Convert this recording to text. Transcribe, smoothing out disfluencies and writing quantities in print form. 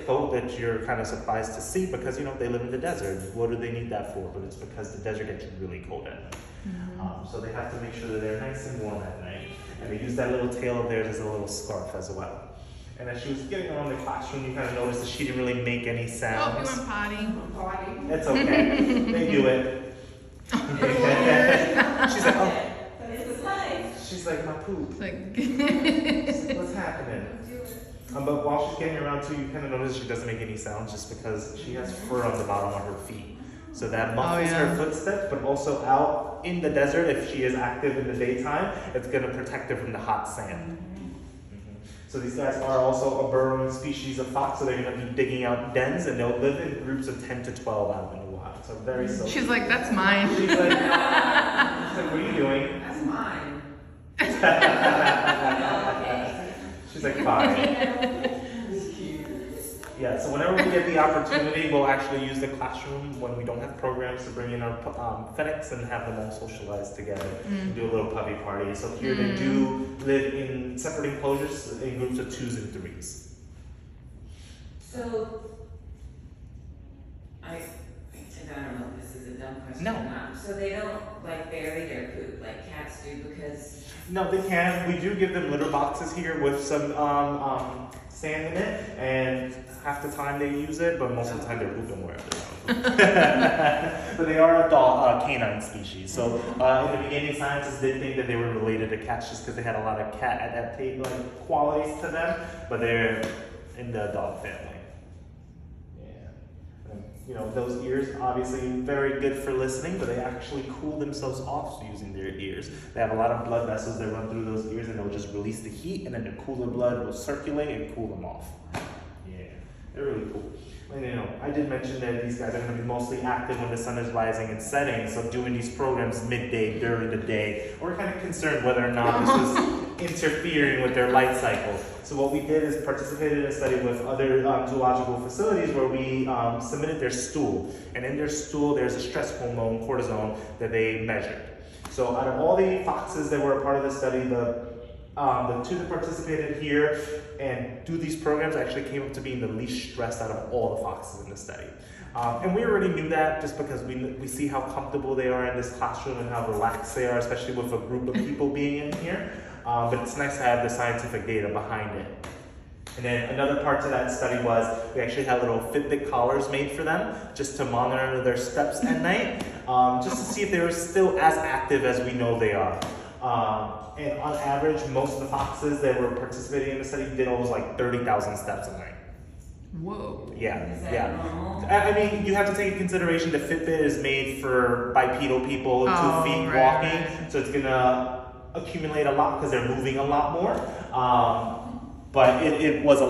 coat that you're kind of surprised to see because, they live in the desert. What do they need that for? But it's because the desert gets really cold at night. So they have to make sure that they're nice and warm at night. And they use that little tail of theirs as a little scarf as well. And as she was getting around the classroom, you kind of noticed that she didn't really make any sounds. Oh, you went potty. It's okay. They do it. She's like, oh. But it was nice. She's like, my poop. It's like She's like, what's happening? But while she's getting around too, you kind of notice she doesn't make any sounds just because she has fur on the bottom of her feet. So that muffles her footsteps, but also out in the desert, if she is active in the daytime, it's going to protect her from the hot sand. So these guys are also a burrowing species of fox, so they're going to be digging out dens, and they'll live in groups of 10 to 12 out in the wild. So very social. She's like, that's mine. She's like, what are you doing? That's mine. She's like, fine. Yeah, so whenever we get the opportunity, we'll actually use the classroom when we don't have programs to bring in our Fennecs and have them all socialize together and do a little puppy party. So here they do live in separate enclosures in groups of 2s and 3s. So, I don't know if this is a dumb question No. or not. So they don't bury their poop like cats do because... No, they can. We do give them litter boxes here with some sand in it, and half the time they use it, but most of the time they're pooping wherever they go. But they are a canine species. So in the beginning, scientists did think that they were related to cats just because they had a lot of cat adaptive qualities to them, but they're in the dog family. Those ears, obviously very good for listening, but they actually cool themselves off using their ears. They have a lot of blood vessels that run through those ears, and they'll just release the heat, and then the cooler blood will circulate and cool them off. Yeah, they're really cool. And I did mention that these guys are going to be mostly active when the sun is rising and setting, so doing these programs midday, during the day, we're kind of concerned whether or not this was interfering with their light cycle. So what we did is participated in a study with other zoological facilities where we submitted their stool. And in their stool, there's a stress hormone, cortisone, that they measured. So out of all the foxes that were a part of the study, the 2 that participated here and do these programs actually came up to being the least stressed out of all the foxes in the study. And we already knew that just because we see how comfortable they are in this classroom and how relaxed they are, especially with a group of people being in here. But it's nice to have the scientific data behind it. And then another part to that study was we actually had little Fitbit collars made for them just to monitor their steps at night, just to see if they were still as active as we know they are. And on average, most of the foxes that were participating in the study did almost 30,000 steps a night. Whoa. Yeah, Is that yeah. normal? I mean, you have to take into consideration the Fitbit is made for bipedal people, 2 feet right, walking, right. so it's gonna accumulate a lot because they're moving a lot more. But it was a lot.